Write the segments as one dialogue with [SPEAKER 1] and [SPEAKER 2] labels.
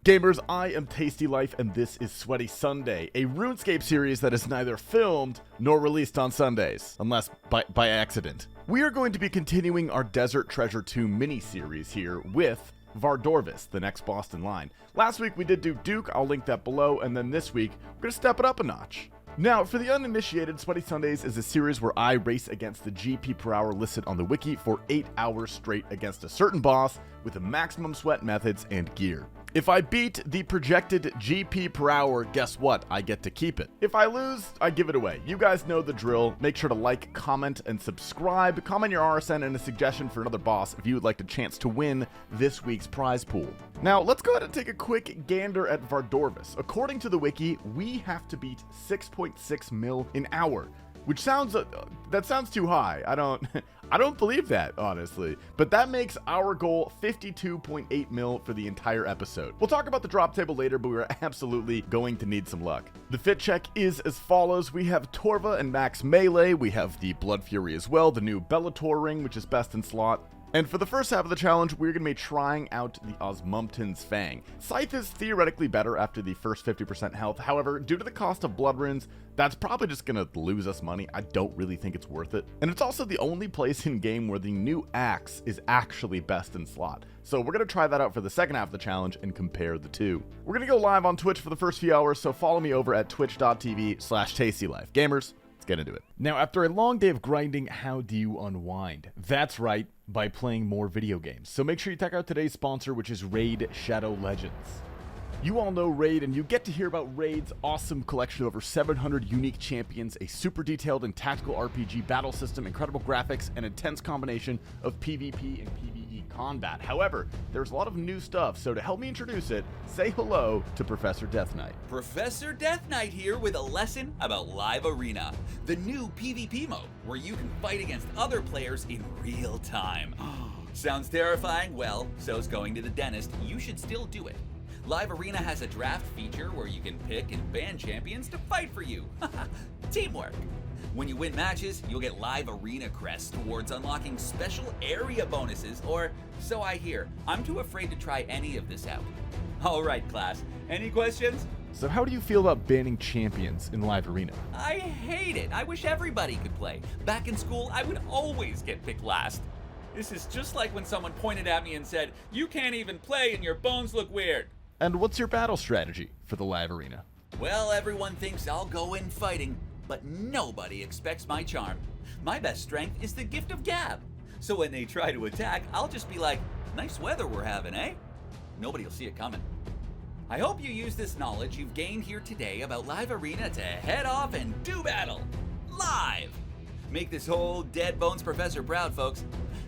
[SPEAKER 1] Gamers, I am TastyLife, and this is Sweaty Sunday, a RuneScape series that is neither filmed nor released on Sundays, unless by accident. We are going to be continuing our Desert Treasure 2 mini-series here with Vardorvis, the next boss in line. Last week we did do Duke, I'll link that below, and then this week we're going to step it up a notch. Now, for the uninitiated, Sweaty Sundays is a series where I race against the GP per hour listed on the wiki for 8 hours straight against a certain boss with the maximum sweat methods and gear. If I beat the projected GP per hour, guess what? I get to keep it. If I lose, I give it away. You guys know the drill. Make sure to like, comment, and subscribe. Comment your RSN and a suggestion for another boss if you would like a chance to win this week's prize pool. Now, let's go ahead and take a quick gander at Vardorvis. According to the wiki, we have to beat 6.6 mil an hour, which sounds too high. I don't believe that, honestly. But that makes our goal 52.8 mil for the entire episode. We'll talk about the drop table later, but we're absolutely going to need some luck. The fit check is as follows. We have Torva and Max Melee. We have the Blood Fury as well, the new Bellator ring, which is best in slot. And for the first half of the challenge, we're going to be trying out the Osmumten's Fang. Scythe is theoretically better after the first 50% health. However, due to the cost of blood runes, that's probably just going to lose us money. I don't really think it's worth it. And it's also the only place in game where the new axe is actually best in slot. So we're going to try that out for the second half of the challenge and compare the two. We're going to go live on Twitch for the first few hours, so follow me over at twitch.tv/TastyLife. Gamers, let's get into it. Now, after a long day of grinding, how do you unwind? That's right, by playing more video games. So make sure you check out today's sponsor, which is Raid Shadow Legends. You all know Raid, and you get to hear about Raid's awesome collection of over 700 unique champions, a super detailed and tactical RPG battle system, incredible graphics, and intense combination of PvP and PvE combat. However, there's a lot of new stuff, so to help me introduce it, say hello to Professor Death Knight.
[SPEAKER 2] Professor Death Knight here with a lesson about Live Arena, the new PvP mode where you can fight against other players in real time. Sounds terrifying? Well, so's going to the dentist. You should still do it. Live Arena has a draft feature where you can pick and ban champions to fight for you. Teamwork. When you win matches, you'll get Live Arena crests towards unlocking special area bonuses, or so I hear. I'm too afraid to try any of this out. Alright class, any questions?
[SPEAKER 1] So how do you feel about banning champions in Live Arena?
[SPEAKER 2] I hate it. I wish everybody could play. Back in school, I would always get picked last. This is just like when someone pointed at me and said, "You can't even play and your bones look weird."
[SPEAKER 1] And what's your battle strategy for the Live Arena?
[SPEAKER 2] Well, everyone thinks I'll go in fighting, but nobody expects my charm. My best strength is the gift of gab. So when they try to attack, I'll just be like, "Nice weather we're having, eh?" Nobody'll see it coming. I hope you use this knowledge you've gained here today about Live Arena to head off and do battle. Live! Make this whole Dead Bones Professor proud, folks.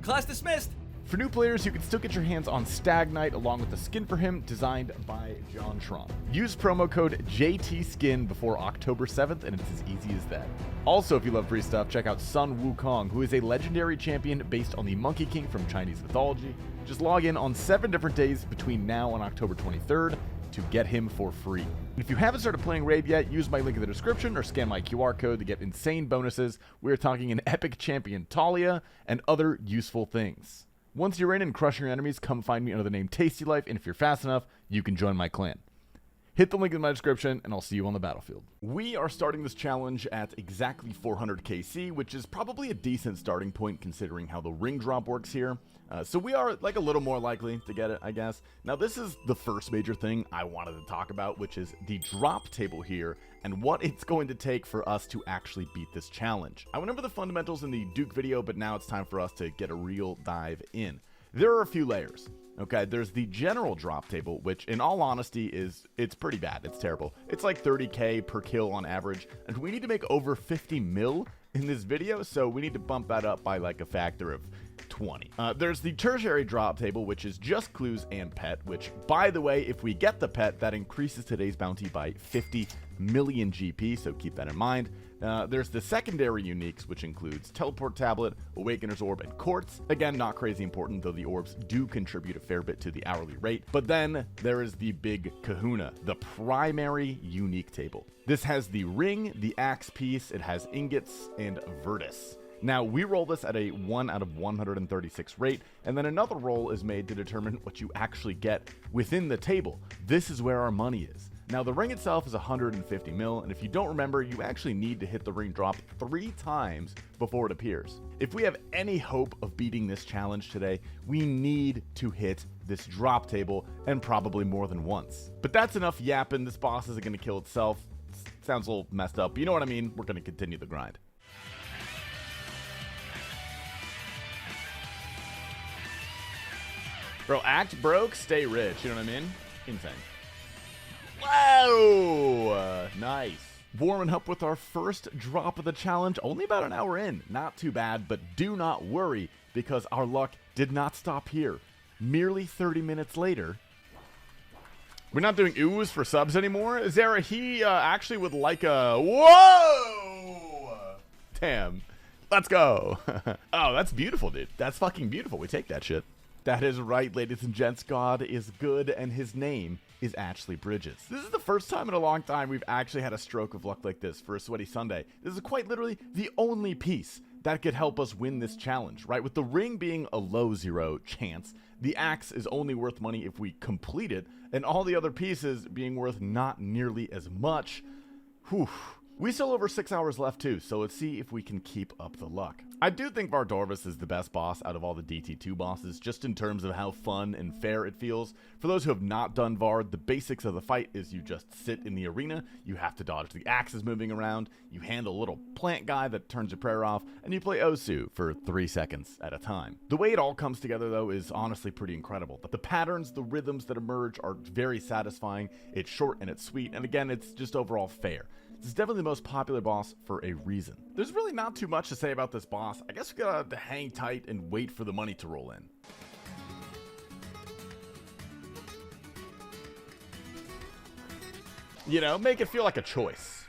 [SPEAKER 2] Class dismissed!
[SPEAKER 1] For new players, you can still get your hands on Stag Knight along with the skin for him designed by John Tron. Use promo code JTSKIN before October 7th and it's as easy as that. Also, if you love free stuff, check out Sun Wukong, who is a legendary champion based on the Monkey King from Chinese mythology. Just log in on 7 different days between now and October 23rd to get him for free. And if you haven't started playing Raid yet, use my link in the description or scan my QR code to get insane bonuses. We're talking an epic champion Talia and other useful things. Once you're in and crush your enemies, come find me under the name TastyLife, and if you're fast enough, you can join my clan. Hit the link in my description, and I'll see you on the battlefield. We are starting this challenge at exactly 400 KC, which is probably a decent starting point considering how the ring drop works here. So we are like a little more likely to get it, I guess. Now this is the first major thing I wanted to talk about, which is the drop table here and what it's going to take for us to actually beat this challenge. I went over the fundamentals in the Duke video, but now it's time for us to get a real dive in. There are a few layers. Okay, there's the general drop table, which in all honesty it's pretty bad. It's terrible. It's like 30k per kill on average, and we need to make over 50 mil in this video, so we need to bump that up by like a factor of 20. There's the tertiary drop table, which is just clues and pet, which, by the way, if we get the pet, that increases today's bounty by 50 million GP, so keep that in mind. There's the secondary uniques, which includes Teleport Tablet, Awakener's Orb, and Quartz. Again, not crazy important, though the orbs do contribute a fair bit to the hourly rate. But then there is the big kahuna, the primary unique table. This has the ring, the axe piece, it has ingots, and Virtus. Now, we roll this at a 1 out of 136 rate, and then another roll is made to determine what you actually get within the table. This is where our money is. Now, the ring itself is 150 mil, and if you don't remember, you actually need to hit the ring drop 3 times before it appears. If we have any hope of beating this challenge today, we need to hit this drop table, and probably more than once. But that's enough yapping. This boss isn't going to kill itself. Sounds a little messed up, but you know what I mean? We're going to continue the grind. Bro, act broke, stay rich. You know what I mean? Insane. Whoa! Nice. Warming up with our first drop of the challenge, only about an hour in. Not too bad, but do not worry, because our luck did not stop here. Merely 30 minutes later, we're not doing oohs for subs anymore. Zara, he actually would like a... Whoa! Damn. Let's go. Oh, that's beautiful, dude. That's fucking beautiful. We take that shit. That is right, ladies and gents. God is good, and his name is Ashley Bridges. This is the first time in a long time we've actually had a stroke of luck like this for a Sweaty Sunday. This is quite literally the only piece that could help us win this challenge, right? With the ring being a low 0 chance, the axe is only worth money if we complete it, and all the other pieces being worth not nearly as much. Whew. We still have over 6 hours left too, so let's see if we can keep up the luck. I do think Vardorvis is the best boss out of all the DT2 bosses, just in terms of how fun and fair it feels. For those who have not done Vard, the basics of the fight is you just sit in the arena, you have to dodge the axes moving around, you handle a little plant guy that turns your prayer off, and you play Osu for 3 seconds at a time. The way it all comes together though is honestly pretty incredible. The patterns, the rhythms that emerge are very satisfying, it's short and it's sweet, and again, it's just overall fair. This is definitely the most popular boss for a reason. There's really not too much to say about this boss. I guess we gotta hang tight and wait for the money to roll in. You know, make it feel like a choice.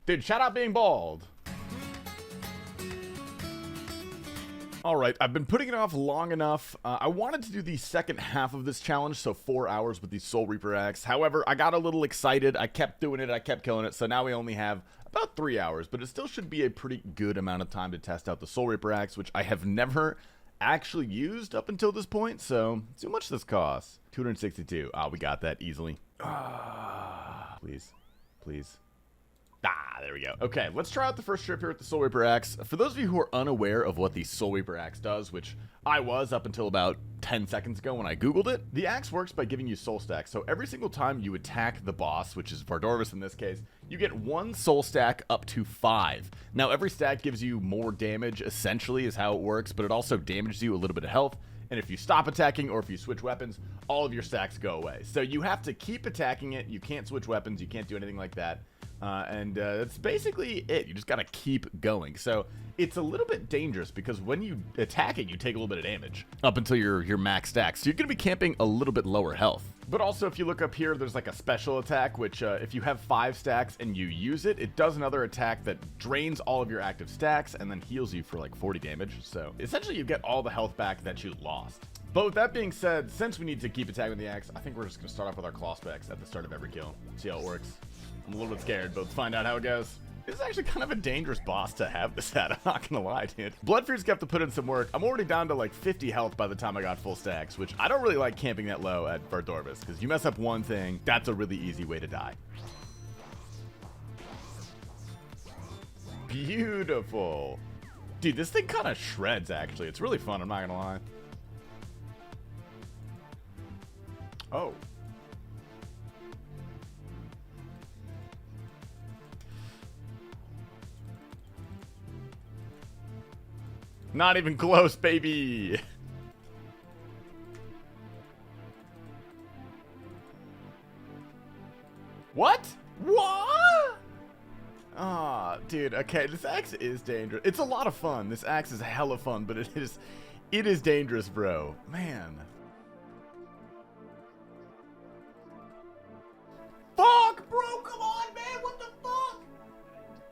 [SPEAKER 1] Dude, shout out being bald. Alright, I've been putting it off long enough. I wanted to do the second half of this challenge, so 4 hours with the Soul Reaper axe. However, I got a little excited. I kept doing it, I kept killing it, so now we only have about 3 hours, but it still should be a pretty good amount of time to test out the Soul Reaper axe, which I have never actually used up until this point, so see how much this costs. 262. Ah, we got that easily. Please. Please. Ah, there we go. Okay, let's try out the first trip here with the Soul Reaper axe. For those of you who are unaware of what the Soul Reaper axe does, which I was up until about 10 seconds ago when I googled it, the axe works by giving you soul stacks. So every single time you attack the boss, which is Vardorvis in this case, you get 1 soul stack up to 5. Now every stack gives you more damage, essentially is how it works, but it also damages you a little bit of health. And if you stop attacking or if you switch weapons, all of your stacks go away. So you have to keep attacking it. You can't switch weapons. You can't do anything like that. That's basically it. You just gotta keep going. So it's a little bit dangerous because when you attack it, you take a little bit of damage up until your max stack. So you're gonna be camping a little bit lower health. But also, if you look up here, there's like a special attack, which if you have 5 stacks and you use it, it does another attack that drains all of your active stacks and then heals you for like 40 damage. So essentially, you get all the health back that you lost. But with that being said, since we need to keep attacking with the axe, I think we're just gonna start off with our claw specs at the start of every kill. See how it works. I'm a little bit scared, but let's find out how it goes. This is actually kind of a dangerous boss to have this at, I'm not gonna lie, dude. Bloodfear's got to put in some work. I'm already down to like 50 health by the time I got full stacks, which I don't really like camping that low at Vardorvis, because you mess up one thing, that's a really easy way to die. Beautiful. Dude, this thing kind of shreds, actually. It's really fun, I'm not gonna lie. Oh. Not even close, baby. What? What? Ah, dude. Okay, this axe is dangerous. It's a lot of fun. This axe is hella fun, but it is dangerous, bro. Man. Fuck, bro. Come on, man. What the fuck?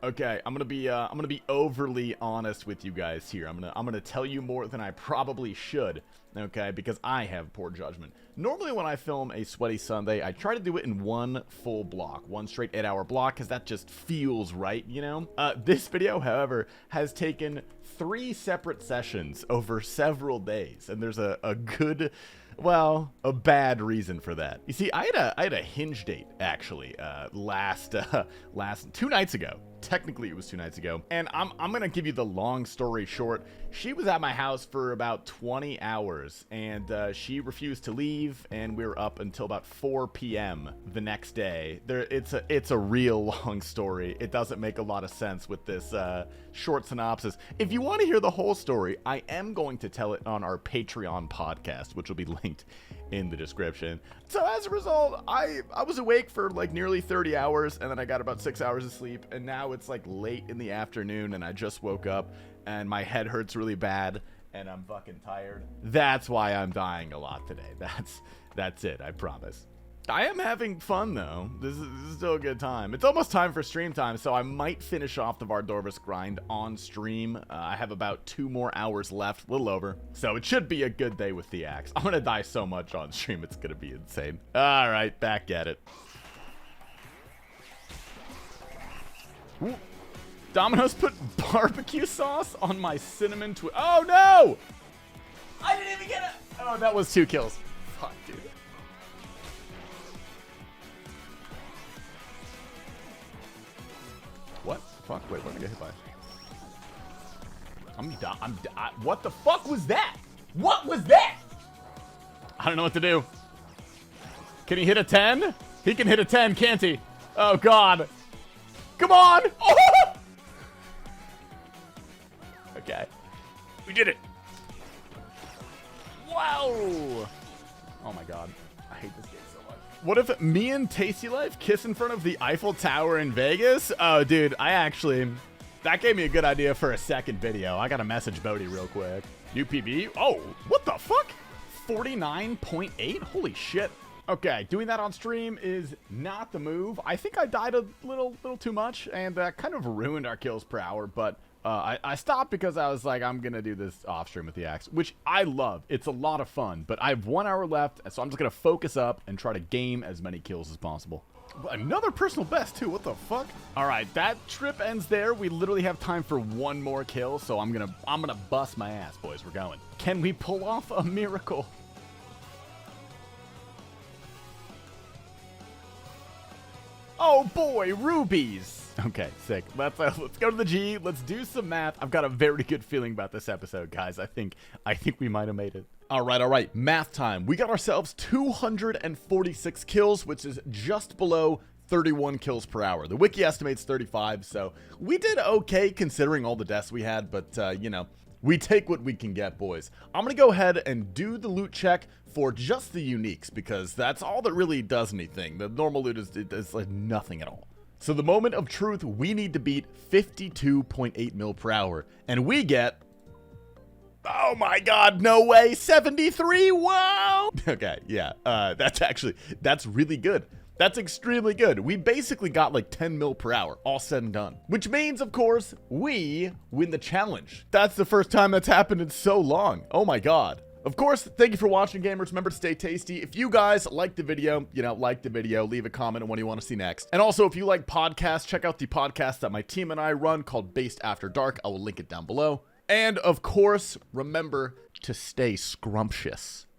[SPEAKER 1] Okay, I'm gonna be overly honest with you guys here. I'm gonna tell you more than I probably should, okay? Because I have poor judgment. Normally, when I film a Sweaty Sunday, I try to do it in one full block, one straight 8-hour block, because that just feels right, you know? This video, however, has taken 3 separate sessions over several days, and there's a good, well, a bad reason for that. You see, I had a hinge date actually last 2 nights ago. Technically, it was 2 nights ago, and I'm gonna give you the long story short. She was at my house for about 20 hours, and she refused to leave, and we were up until about 4 p.m. the next day. It's a real long story. It doesn't make a lot of sense with this short synopsis. If you want to hear the whole story, I am going to tell it on our Patreon podcast, which will be linked in the description. So as a result, I was awake for like nearly 30 hours, and then I got about 6 hours of sleep, and now it's like late in the afternoon, and I just woke up, and my head hurts really bad, and I'm fucking tired. That's why I'm dying a lot today. That's it, I promise. I am having fun, though. This is still a good time. It's almost time for stream time, so I might finish off the Vardorvis grind on stream. I have about 2 more hours left, a little over. So it should be a good day with the axe. I'm gonna die so much on stream, it's gonna be insane. All right, back at it. Ooh. Domino's put barbecue sauce on my cinnamon twist. Oh, no! I didn't even get it! Oh, that was 2 kills. Fuck, dude. What? Fuck, wait, what did I get hit by? What the fuck was that? What was that? I don't know what to do. Can he hit a 10? He can hit a 10, can't he? Oh, God. Come on! Oh! Okay. We did it. Wow. Oh, my God. I hate this game so much. What if me and TastyLife kiss in front of the Eiffel Tower in Vegas? Oh, dude, that gave me a good idea for a second video. I gotta message Bodhi real quick. New PB? Oh, what the fuck? 49.8? Holy shit. Okay, doing that on stream is not the move. I think I died a little too much, and kind of ruined our kills per hour, but I stopped because I was like, I'm gonna do this off stream with the axe, which I love. It's a lot of fun, but I have 1 hour left, so I'm just gonna focus up and try to game as many kills as possible. Another personal best too, what the fuck? All right, that trip ends there. We literally have time for 1 more kill, so I'm gonna bust my ass, boys. We're going. Can we pull off a miracle? Oh boy, rubies. Okay, sick. Let's go to the G. Let's do some math. I've got a very good feeling about this episode, guys. I think we might have made it. All right. Math time. We got ourselves 246 kills, which is just below 31 kills per hour. The wiki estimates 35, so we did okay considering all the deaths we had, but you know, we take what we can get, boys. I'm gonna go ahead and do the loot check for just the uniques, because that's all that really does anything. The normal loot is like nothing at all. So the moment of truth, we need to beat 52.8 mil per hour, and we get, oh my God, no way, 73, wow! Okay, yeah, that's really good. That's extremely good. We basically got like 10 mil per hour, all said and done. Which means, of course, we win the challenge. That's the first time that's happened in so long. Oh my God. Of course, thank you for watching, gamers. Remember to stay tasty. If you guys like the video, leave a comment on what you want to see next. And also, if you like podcasts, check out the podcast that my team and I run called Based After Dark. I will link it down below. And of course, remember to stay scrumptious.